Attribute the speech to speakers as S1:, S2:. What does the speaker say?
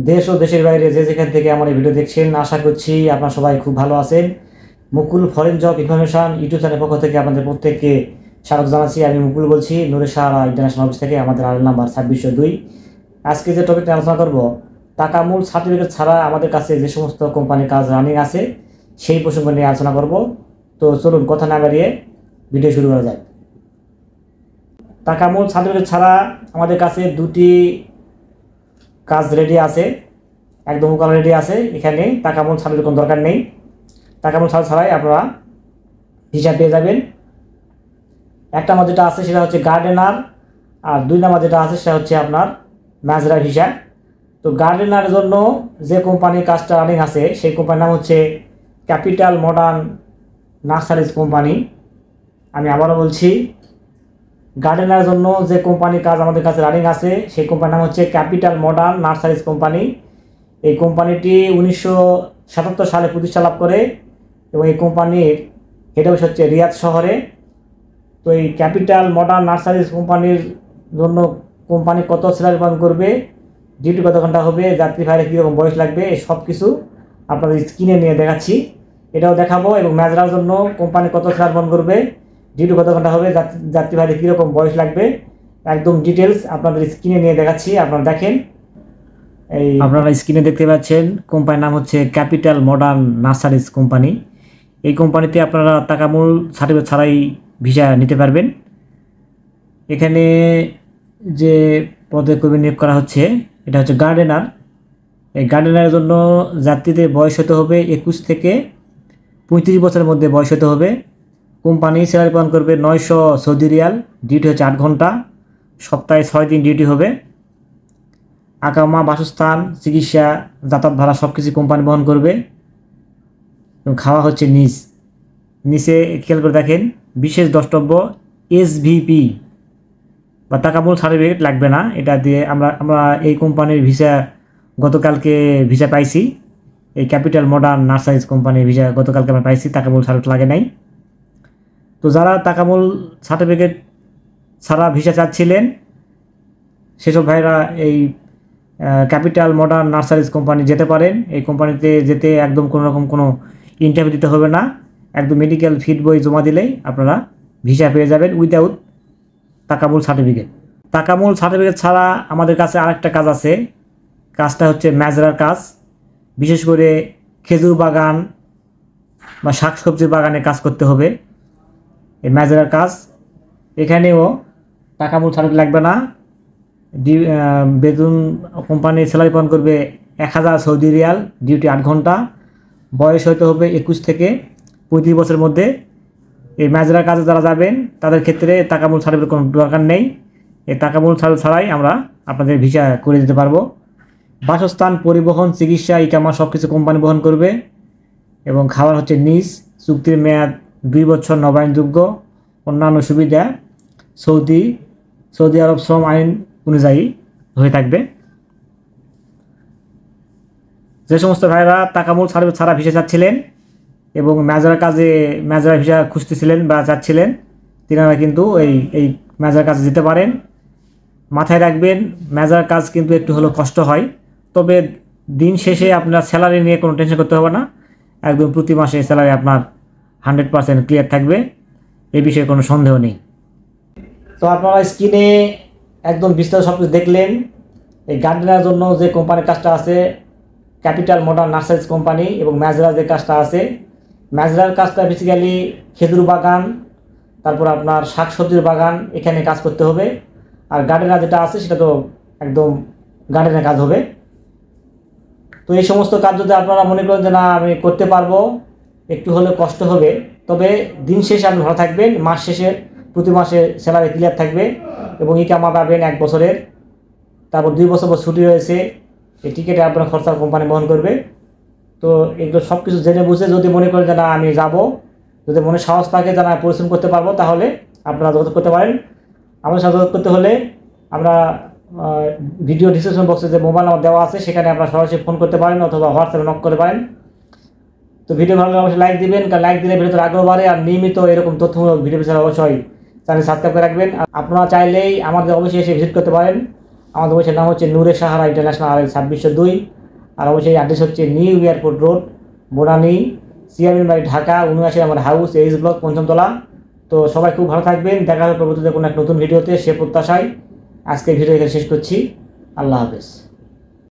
S1: দেশ ও দেশের বাইরে যে যেখান থেকে আমার এই ভিডিও দেখছেন, আশা করছি আপনারা সবাই খুব ভালো আছেন। মুকুল ফরেন জব ইনফরমেশন ইউটিউব চ্যানেলের পক্ষ থেকে আপনাদের প্রত্যেককে স্বাগত জানাচ্ছি। আমি মুকুল বলছি, নূরে সাহারা ইন্টারন্যাশনাল অফিস থেকে। আমাদের আইডি নাম্বার 2602। আজকে যে টপিকটা আলোচনা করব, টাকা মূল সার্টিফিকেট ছাড়া আমাদের কাছে যে সমস্ত কোম্পানির কাজ রানিং আছে সেই প্রসঙ্গ নিয়ে আলোচনা করব। তো চলুন কথা না বাড়িয়ে ভিডিও শুরু করা যায়। টাকা মূল সার্টিফিকেট ছাড়া আমাদের কাছে দুটি কাজ রেডি আছে, একদম মোকাল রেডি আছে। এখানে টাকা মূল সার্টিফিকেট কোনো দরকার নেই। টাকা মূল সার্টিফিকেট ছাড়াই আপনারা ভিসা পেয়ে যাবেন। একটা আমার যেটা আছে সেটা হচ্ছে গার্ডেনার, আর দুই নাম্বার যেটা আছে সেটা হচ্ছে আপনার ম্যাজরা ভিসা। তো গার্ডেনারের জন্য যে কোম্পানির কাজটা রানিং আছে সেই কোম্পানির নাম হচ্ছে ক্যাপিটাল মডার্ন নার্সারিজ কোম্পানি। আমি আবারও বলছি, গার্ডেনারের জন্য যে কোম্পানির কাজ আমাদের কাছে রানিং আছে সেই কোম্পানির নাম হচ্ছে ক্যাপিটাল মডার্ন নার্সারিজ কোম্পানি। এই কোম্পানিটি 1977 সালে প্রতিষ্ঠা লাভ করে এবং এই কোম্পানির হেড অফিস হচ্ছে রিয়াদ শহরে। তো এই ক্যাপিটাল মডার্ন নার্সারিজ কোম্পানির জন্য কোম্পানি কত স্যালারি প্রদান করবে, ডিউটি কত ঘন্টা হবে, যাত্রী ভাইরে কীরকম বয়স লাগবে, এই সব কিছু আপনাদের স্ক্রিনে নিয়ে দেখাচ্ছি। এটাও দেখাবো। এবং ম্যাজরার জন্য কোম্পানি কত স্যালারি প্রদান করবে, ডিউটি কত ঘন্টা হবে, যাত্রী ভাইরে কীরকম বয়স লাগবে, একদম ডিটেলস আপনাদের স্ক্রিনে নিয়ে দেখাচ্ছি। আপনারা দেখেন, এই আপনারা স্ক্রিনে দেখতে পাচ্ছেন কোম্পানির নাম হচ্ছে ক্যাপিটাল মডার্ন নার্সারিজ কোম্পানি। এই কোম্পানিতে আপনারা টাকা মূল সার্টিফিকেট ছাড়াই ভিসা নিতে পারবেন। এখানে যে পদে কর্মী নিয়োগ করা হচ্ছে এটা হচ্ছে গার্ডেনার। এই গার্ডেনারের জন্য যাত্রীদের বয়স হতে হবে 21 থেকে 35 বছরের মধ্যে বয়স হতে হবে। কোম্পানি স্যালারি প্রদান করবে 900 সৌদি রিয়াল, ডিউটি হচ্ছে 8 ঘন্টা, সপ্তাহে 6 দিন ডিউটি হবে। আকামা, বাসস্থান, চিকিৎসা, যাতায়াত ভাড়া সব কিছু কোম্পানি বহন করবে। এবং খাওয়া হচ্ছে নিচে খেয়াল করে দেখেন, বিশেষ দ্রষ্টব্য SVP বা টাকা মূল সার্টিফিকেট লাগবে না। এটা দিয়ে আমরা এই কোম্পানির ভিসা গতকালকে ভিসা পাইছি। এই ক্যাপিটাল মডার্ন নার্সারিজ কোম্পানির ভিসা গতকালকে আমরা পাইছি, টাকা মূল সার্টিফিকেট লাগে নাই। তো যারা টাকা মূল সার্টিফিকেট ছাড়া ভিসা চাচ্ছিলেন সেসব ভাইরা এই ক্যাপিটাল মডার্ন নার্সারিজ কোম্পানি যেতে পারেন। এই কোম্পানিতে যেতে একদম কোনো রকম কোনো ইন্টারভিউ দিতে হবে না, একদম মেডিকেল ফিট বই জমা দিলেই আপনারা ভিসা পেয়ে যাবেন উইদাউট টাকা মূল সার্টিফিকেট। টাকা মূল সার্টিফিকেট ছাড়া আমাদের কাছে আরেকটা কাজ আছে, কাজটা হচ্ছে ম্যাজরার কাজ। বিশেষ করে খেজুর বাগান বা শাকসবজির বাগানে কাজ করতে হবে, এই ম্যাজরার কাজ। এখানেও টাকা মূল সার্টিফিকেট লাগবে না। বেতন কোম্পানি স্যালারি প্রদান করবে 1000 সৌদি রিয়াল, ডিউটি 8 ঘন্টা, বয়স হতে হবে 21 থেকে 35 বছরের মধ্যে। এই ম্যাজরার কাজে যারা যাবেন তাদের ক্ষেত্রে টাকা মূল সার্টিফিকেট কোনো দরকার নেই। এই টাকা মূল সার্টিফিকেট ছাড়াই আমরা আপনাদের ভিসা করে দিতে পারবো। বাসস্থান, পরিবহন, চিকিৎসা, ইকামা সব কিছু কোম্পানি বহন করবে। এবং খাবার হচ্ছে চুক্তির মেয়াদ 2 বছর, নবায়নযোগ্য। অন্যান্য সুবিধা সৌদি আরব শ্রম আইন অনুযায়ী হয়ে থাকবে। যে সমস্ত ভাইরা টাকা মূল সার্টিফিকেট ছাড়া ভিসা চাচ্ছিলেন এবং ম্যাজরা ভিসা খুঁজতেছিলেন বা চাচ্ছিলেন, তিনারা কিন্তু এই ম্যাজরার কাজে যেতে পারেন। মাথায় রাখবেন, ম্যাজরার কাজ কিন্তু একটু হলেও কষ্ট হয়, তবে দিন শেষে আপনার স্যালারি নিয়ে কোনো টেনশন করতে হবে না। একদম প্রতি মাসে স্যালারি আপনার 100% ক্লিয়ার থাকবে, এই বিষয়ে কোনো সন্দেহ নেই। তো আপনারা স্ক্রিনে একদম বিস্তারিত সব কিছু দেখলেন। এই গার্ডেনার জন্য যে কোম্পানির কাজটা আছে ক্যাপিটাল মডার্ন নার্সারিজ কোম্পানি, এবং ম্যাজরার যে কাজটা আছে, ম্যাজরার কাজটা বেসিক্যালি খেজুর বাগান, তারপর আপনার শাকসবজির বাগান, এখানে কাজ করতে হবে। আর গার্ডেনার যেটা আছে সেটা তো একদম গার্ডেনের কাজ হবে। তো এই সমস্ত কাজ যদি আপনারা মনে করেন যে না আমি করতে পারবো, একটু হলে কষ্ট হবে, তবে দিন শেষে আপনি ভালো থাকবেন। মাস শেষে প্রতি মাসে স্যালারি ক্লিয়ার থাকবে এবং ইকামা পাবেন 1 বছরের। তারপর 2 বছর ছুটি রয়েছে, এই টিকিটে আপনার খরচা কোম্পানি বহন করবে। তো এগুলো সব কিছু জেনে বুঝে যদি মনে করেন যে না আমি যাব, যদি মনে সাহস থাকে যে না পরিশ্রম করতে পারবো, তাহলে আপনারা যোগাযোগ করতে পারেন। আমাদের সাথে যোগাযোগ করতে হলে আমরা ভিডিও ডিসক্রিপশন বক্সে যে মোবাইল নাম্বার দেওয়া আছে সেখানে আপনারা সরাসরি ফোন করতে পারেন অথবা হোয়াটসঅ্যাপে নক করতে পারেন। তো ভিডিও ভালো লাগলে অবশ্যই লাইক দিবেন, কারণ লাইক দিলে ভিডিওতে আগ্রহ বাড়ে। আর নিয়মিত এরকম তথ্যমূলক ভিডিও পেছনে অবশ্যই চ্যানেল সাবস্ক্রাইব করে রাখবেন। আপনারা চাইলেই আমাদের অবশ্যই এসে ভিজিট করতে পারেন। আমাদের অফিসের নাম হচ্ছে নূরে সাহারা ইন্টারন্যাশনাল RL 2602, আর অবশ্যই অ্যাড্রেস হচ্ছে new airport road, Banani, chairman বাড়ি, ঢাকা 79 নম্বর হাউস, এইচ ব্লক, 5ম তলা। তো সবাই খুব ভালো থাকবেন, দেখা হবে পরবর্তীতে কোনো এক নতুন ভিডিওতে, সে প্রত্যাশায় আজকের ভিডিও এখানে শেষ করছি। আল্লাহ হাফেজ।